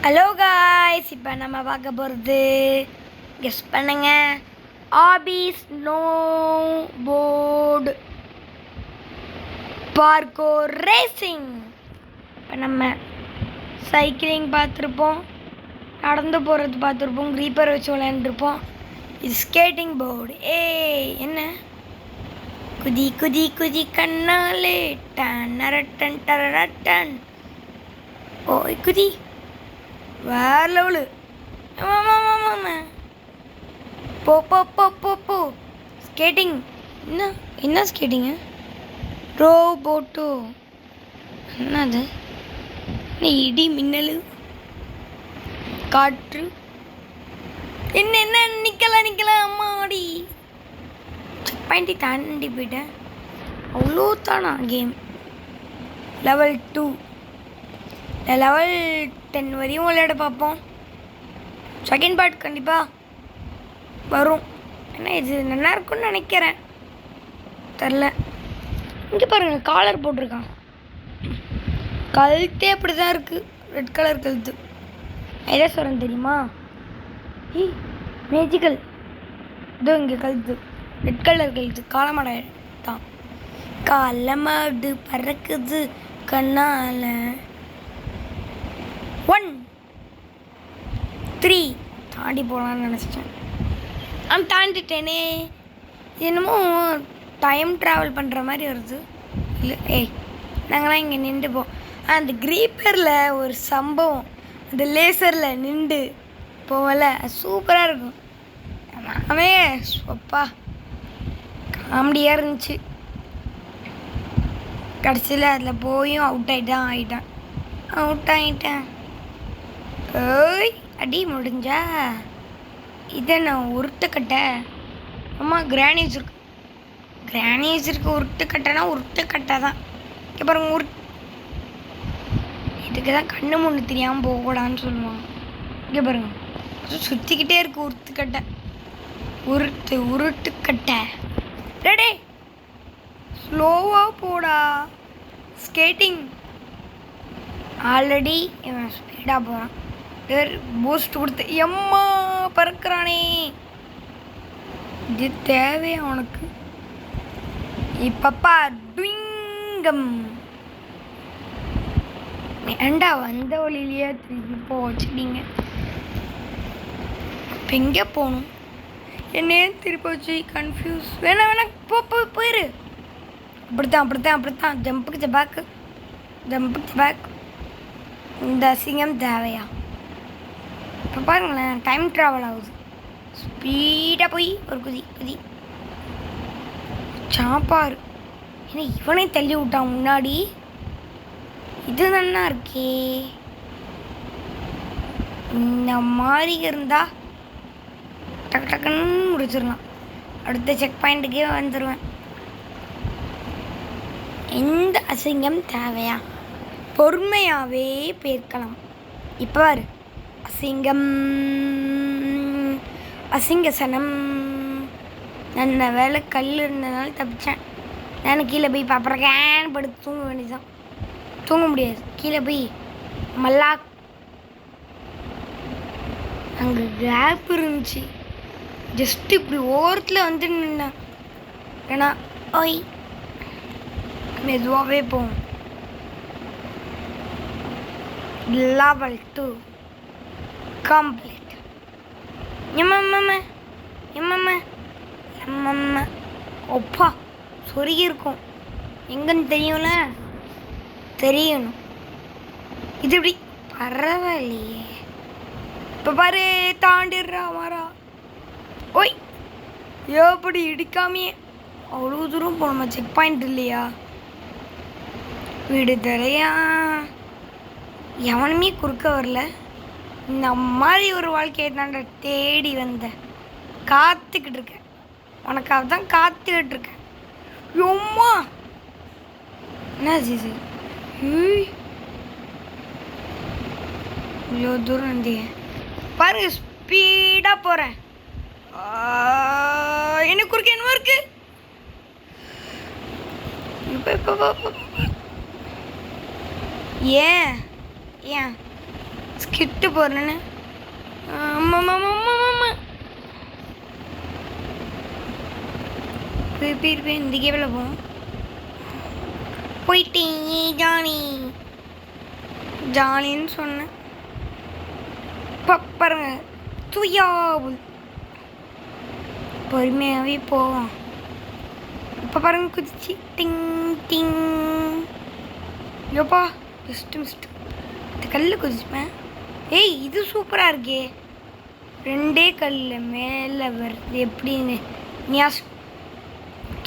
Hello guys, இப்போ நம்ம பார்க்க போகிறது கெஸ் பண்ணுங்க. ஆபி ஸ்னோ போர்டு பார்கோர் ரேசிங். இப்போ நம்ம சைக்கிளிங் பார்த்துருப்போம், நடந்து போகிறது பார்த்துருப்போம், க்ரீப்பர் வச்சு விளையாண்டுருப்போம். இது ஸ்கேட்டிங் போர்டு. என்ன குதி குதி குதி கண்ணாலே டன் அரட்டன் டரட்டன். ஓய் குதி, வேற லெவலு. போ போ போ போ போ ஸ்கேட்டிங். என்ன ஸ்கேட்டிங்கு? ரோபோட்டோ. என்னது? இடி மின்னல் காற்று. என்ன நிற்கலாம் அம்மாடி. செக் பாயிண்டி தாண்டி போயிட்டேன். அவ்வளோ தானா கேம்? லெவல் 2 லெவல் 10 வரையும் விளையாட பார்ப்போம். செகண்ட் பார்ட் கண்டிப்பாக வரும். ஏன்னா இது நல்லா இருக்கும்னு நினைக்கிறேன், தெரில. இங்கே பாருங்கள், காலர் போட்டிருக்கான். கழுத்தே அப்படி தான் இருக்குது, ரெட் கலர் கழுத்து. எதை சொல்கிறேன் தெரியுமா? மேஜிக்கல். இதோ இங்கே கழுத்து ரெட் கலர் கழுத்து. காலமாட தான். காலமாடு பறக்குது கண்ணால. 1 3 தாண்டி போகலான்னு நினச்சிட்டேன். தாண்டிட்டேனே. என்னமோ டைம் ட்ராவல் பண்ணுற மாதிரி வருது. இல்லை, நாங்களாம் இங்கே நின்றுப்போம். அந்த க்ரீப்பரில் ஒரு சம்பவம், அந்த லேசரில் நின்று போகல, சூப்பராக இருக்கும். நானே அப்பா காமெடியாக இருந்துச்சு. கடைசியில் அதில் போயும் அவுட் ஆகிட்டேன். ஓய் அடி முடிஞ்சா. இதை நான் உருட்டுக்கட்டை. அம்மா கிரானிஸ் இருக்கு. உருட்டுக்கட்டை தான். இங்கே பாருங்க, இதுக்கு தான் கண்ணு முன்னு தெரியாமல் போகக்கூடாதுன்னு சொல்லுவாங்க. இங்கே பாருங்க, சுற்றிக்கிட்டே இருக்கு உருட்டுக்கட்டை. உருட்டுக்கட்டை. டே ஸ்லோவாக போடா. ஸ்கேட்டிங் ஆல்ரெடி இவன் ஸ்பீடாக போகிறான். பூஸ்ட் கொடுத்து எம்மா பறக்கிறானே. இது தேவையா உனக்கு? இப்பப்பா ட்விங்கம். ஏண்டா வந்த வழியிலேயே திருப்பி போச்சுட்டீங்க. இப்போ எங்கே போகணும்? என்னையே திருப்பி வச்சு கன்ஃபியூஸ். வேணா போயிரு. அப்படித்தான். ஜம்புக்கு பேக். இந்த அசிங்கம் தேவையா? இப்போ பாருங்களேன், டைம் ட்ராவல் ஆகுது. ஸ்பீடாக போய் ஒரு குதி சாப்பாரு. ஏன்னா இவனே தள்ளி விட்டான் முன்னாடி. இது நல்லா இருக்கே. இந்த மாதிரி இருந்தால் டக்குன்னு முடிச்சிடலாம். அடுத்த செக் பாயிண்ட்டுக்கே வந்துடுவேன். எந்த அசிங்கம் தேவையா? பொறுமையாகவே போயிருக்கலாம். இப்போ பாரு, அசிங்கசனம். நல்ல வேலை கல் இருந்ததுனால தப்பிச்சேன். நான் கீழே போய் பாப்பறேன் படுத்து தூங்க வேண்டியதுதான். தூங்க முடியாது, கீழே போய் மல்லா. அங்கே கேப் இருந்துச்சு, ஜஸ்ட் இப்படி ஓரத்தில் வந்து நின்னேன். ஏன்னா ஓய் மெதுவாகவே போகும். Level 2 complete. ஒப்பா சொருகி இருக்கும். எங்கன்னு தெரியும்ல? தெரியணும். இது இப்படி பரவாயில்லையே. இப்போ பாரு, தாண்டிடுறா மாறா. ஓய் எப்படி இடிக்காமையே அவ்வளோ தூரம் போகணுமா? செக் பாயிண்ட் இல்லையா? விடுதலையா? எவனுமே குறுக்க வரல. இந்த மாதிரி ஒரு வாழ்க்கையை தாண்ட தேடி வந்தேன். காத்துக்கிட்டு இருக்கேன். உனக்காக தான் காத்துக்கிட்டு இருக்கேன். ரொம்ப என்ன ஜிசி இவ்வளோ தூரம் வந்தீங்க பாருங்க. ஸ்பீடாக போகிறேன். எனக்கு குறுக்க என்னவோ இருக்கு. இப்போ ஏன் ஸ்கிட்டு போடுறேன்னு. ஆமாம் ஆமாம் ஆமாம் ஆமாம். போய் இந்த கேபில் போவோம். போயிட்டேன் ஜானி ஜாலின்னு சொன்னேன். பாருங்க தூயாவுல் பொறுமையாகவே போவோம். இப்போ பாருங்க குதிச்சு டிங் டிங். யோப்பா மிஸ்ட்டு இந்த கல்லில் குதிச்சுப்பேன். ஏய் இது சூப்பராக இருக்கே. 2 கல்லில் மேலே வருது எப்படின்னு நியாஸ்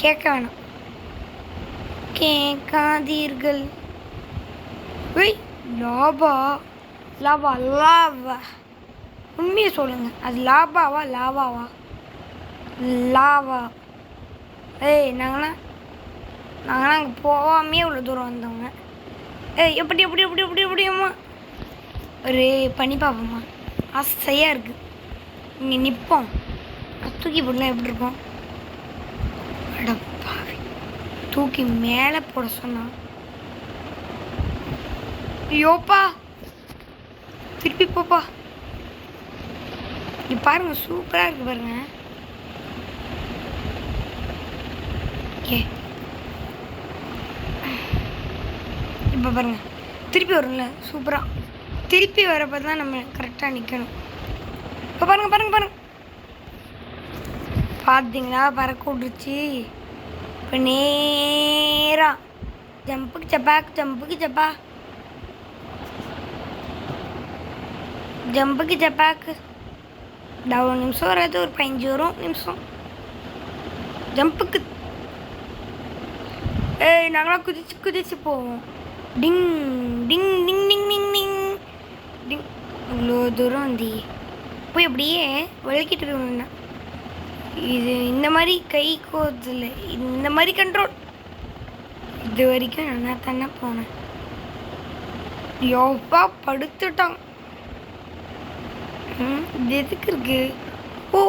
கேட்க வேணாம். கேட்காதீர்கள். ஒய் லாபா லாபா லாவா உண்மையை சொல்லுங்கள். அது லாபாவா லாவாவா? லாவா. ஏய் நாங்களாம் அங்கே போகாமே இவ்வளோ தூரம் வந்தவங்க. ஏய் எப்படி எப்படி எப்படி எப்படி எப்படியம்மா ஒரு பண்ணி பார்ப்போம்மா. ஆசையாக இருக்குது. இங்கே நிற்போம். தூக்கி போடலாம் எப்படி இருக்கும்? அடப்பாவி தூக்கி மேலே போட சொன்னான். ஐயோப்பா திருப்பி போப்பா. இங்கே பாருங்க சூப்பராக இருக்கு பாருங்க. ஏ இப்போ பாருங்க திருப்பி வரும்ல சூப்பராக. திருப்பி வரப்போ தான் நம்ம கரெக்டாக நிற்கணும். இப்போ பாருங்க பாருங்க பாருங்க பார்த்தீங்களா பறக்க விட்ருச்சு. இப்போ நேராக ஜம்புக்கு சப்பாக்கு ஜம்புக்கு சப்பா ஜம்புக்கு சப்பாக்கு. ஒரு நிமிஷம் வராது, ஒரு 15 நிமிஷம் ஜம்புக்கு. ஏய் நாங்களாம் குதிச்சு குதிச்சு போவோம். டிங் டிங் டிங் டிங் டிங் டிங் டிங். இவ்வளோ தூரம் வந்து போய் அப்படியே விளக்கிட்டு இருக்கணும்னா இது இந்த மாதிரி கை கோதில் இந்த மாதிரி கண்ட்ரோல் இது வரைக்கும் நல்லா தானே போனேன். யோப்பா படுத்துட்டான். இது எதுக்கு இருக்கு? ஓ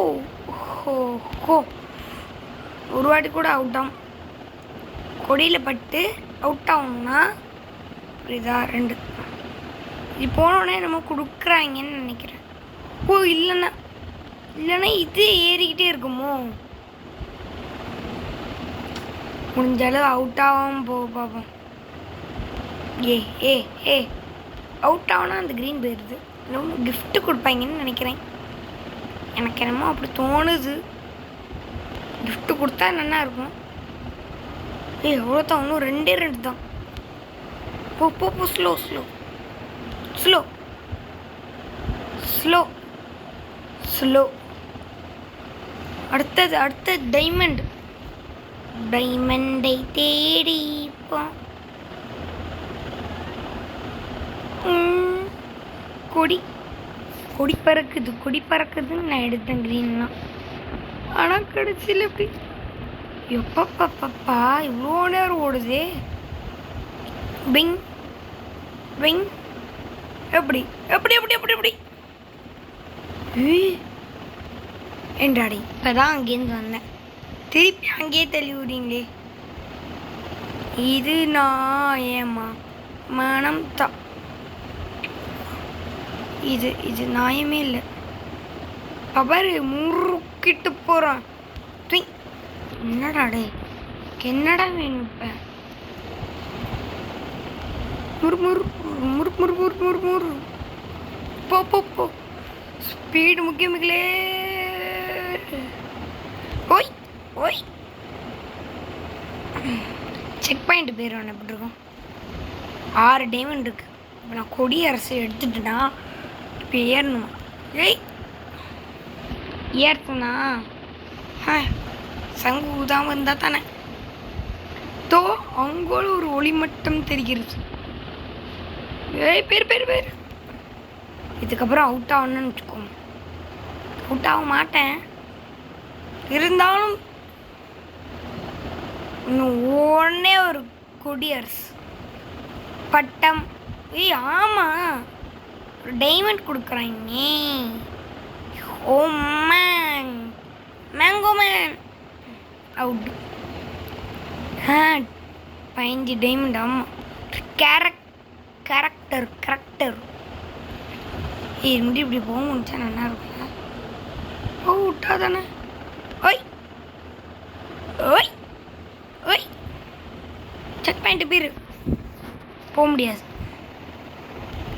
ஹோ ஹோ ஒரு வாட்டி கூட அவுட் ஆகும். கொடியில் பட்டு அவுட் ஆகணும்னா புரியுதா? 2 இது போனோடனே நம்ம கொடுக்குறாங்கன்னு நினைக்கிறேன். ஓ இல்லைண்ணா இது ஏறிக்கிட்டே இருக்குமோ? முடிஞ்ச அளவு அவுட் ஆகாமல் பார்ப்போம். ஏ ஏ ஏ அவுட் ஆகுனா அந்த க்ரீன் போயிடுது. இன்னும் கிஃப்ட்டு கொடுப்பாங்கன்னு நினைக்கிறேன். எனக்கு என்னமோ அப்படி தோணுது. கிஃப்ட்டு கொடுத்தா நல்லா இருக்கும். ஏய் அவ்வளோதான், இன்னும் 2 தான். போ போ போ slow slow slow slow slow. அடுத்தது டைமண்டை தேடி இப்போ கொடி பறக்குதுன்னு நான் எடுத்தேன் க்ரீன்லாம். ஆனால் கடைசியில் எப்படி எப்பப்பப்பா இவ்வளோ நேரம் ஓடுதே. பிங் பிங் எப்படி எப்படி எப்படி எப்படி எப்படி என்றாடி. இப்போ தான் அங்கேருந்து வந்தேன். திருப்பி அங்கேயே தள்ளி விடுறீங்களே. இது நான் ஏமா மனம் தான். இது நியாயமே இல்லை. பாரு முறுக்கிட்டு போகிறான். என்னடா டே என்னடா வேணும் இப்போ? முறு போ போ போ. ஸ்பீடு முக்கியமில்லே. ஓய் ஓய் செக் பாயிண்ட் போயிடுவான். எப்படி இருக்கும்? 6 டைமண்ட் இருக்கு. இப்போ நான் கொடி அரசு எடுத்துட்டேன்னா இப்போ ஏறணுமா? ஏய் ஏறுனா சங்கு ஊதாமல் இருந்தால் தானே. தோ அங்கோட ஒரு ஒளி மட்டும் தெரிகிறது. ஏய் பேர் இதுக்கப்புறம் அவுட் ஆகணும்னு வச்சுக்கோங்க. அவுட் ஆக மாட்டேன், இருந்தாலும் இன்னும் ஒன்றே ஒரு கொடியர்ஸ் பட்டம். ஏய் ஆமாம் ஒரு டைமண்ட் கொடுக்குறாங்க. ஓ man mango man out. 15 diamond. ஆமாம் கேரக்டர் இது முடி இப்படி போக முடிச்சா நல்லா இருக்கும்ல. ஓ விட்டா தானே. ஓய் ஓய் ஓய் செக் பண்ணிட்டு போயிரு. போக முடியாது.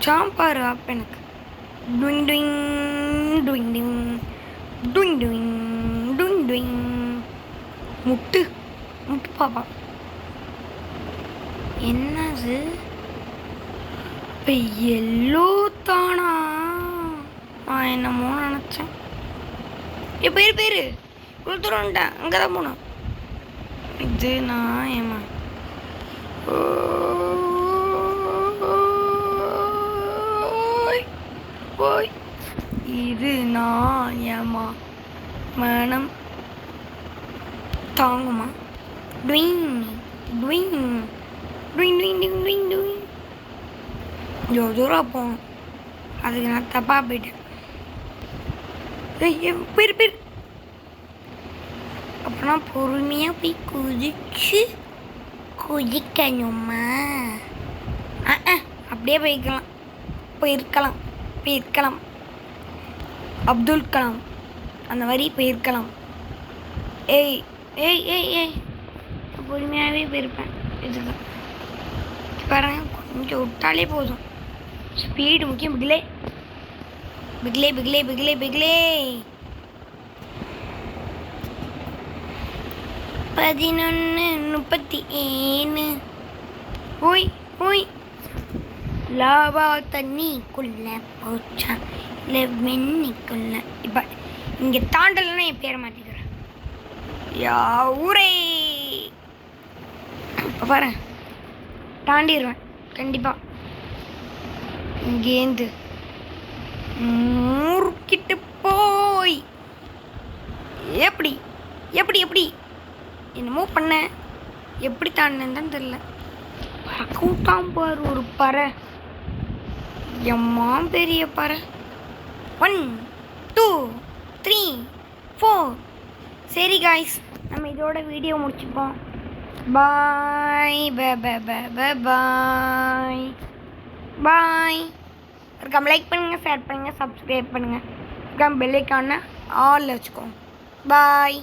சாம்பார் ஆப் எனக்கு டுவிங் டுவிங் டுவிங் டுவிங் டுவிங் டுவிங் டுவிங் டுவிங். முட்டு முட்டு பாப்பா. என்னது இப்போ எல்லோ தானா? நான் என்னமோ நினச்சேன். பேர் பேர் இவ்வளோ தூரம் வந்துட்டேன். அங்கே தான் போனேன். இது நான் ஏமா ஓய் இது நான் ஏமா மனம் தாங்குமா? டுவிங் டுவிங் டுவிங் டுவிங் டுவிங் டுவிங் டுவிங். தூரம் போகணும். அதுக்கு நான் தப்பாக போயிட்டேன். பேர் பேர் அப்படின்னா பொறுமையாக போய் குதிக்கணுமா? அப்படியே போயிருக்கலாம். அப்துல் கலாம் அந்த மாதிரி போயிருக்கலாம். ஏய் ஏய் ஏய் ஏய் பொறுமையாகவே போயிருப்பேன். இதுதான் பாருங்க, கொஞ்சம் விட்டாலே போதும். ஸ்பீடு முக்கியம். பிகிலே பிகிலே பிகிலே பிகிலே பிகிலே 11:37. ஓய் ஓய் லாவா தண்ணிக்குள்ள போச்சா இல்லை வெண்ணிக்குள்ள? இப்போ இங்கே தாண்டலைன்னா என் பேரை மாற்றிக்கிறேன். ஊரே இப்போ பாரு தாண்டிடுவேன் கண்டிப்பாக. இங்கேருந்து மூர்க்கிட்டு போய் எப்படி எப்படி எப்படி என்னமோ பண்ண, எப்படி தாண்டினேன்னு தான் தெரியல. கூட்டாம் பாரு ஒரு பறை, எம்மா பெரிய பறை. 1 2 3 4. சரி காய்ஸ், நம்ம இதோட வீடியோ முடிச்சுப்போம். பாய் பாய் பாய். இருக்காம லைக் பண்ணுங்கள், ஷேர் பண்ணுங்கள், சப்ஸ்கிரைப் பண்ணுங்கள். இருக்காம பெல் ஐக்கானை ஆல்ல வச்சுக்கோங்க. பாய்.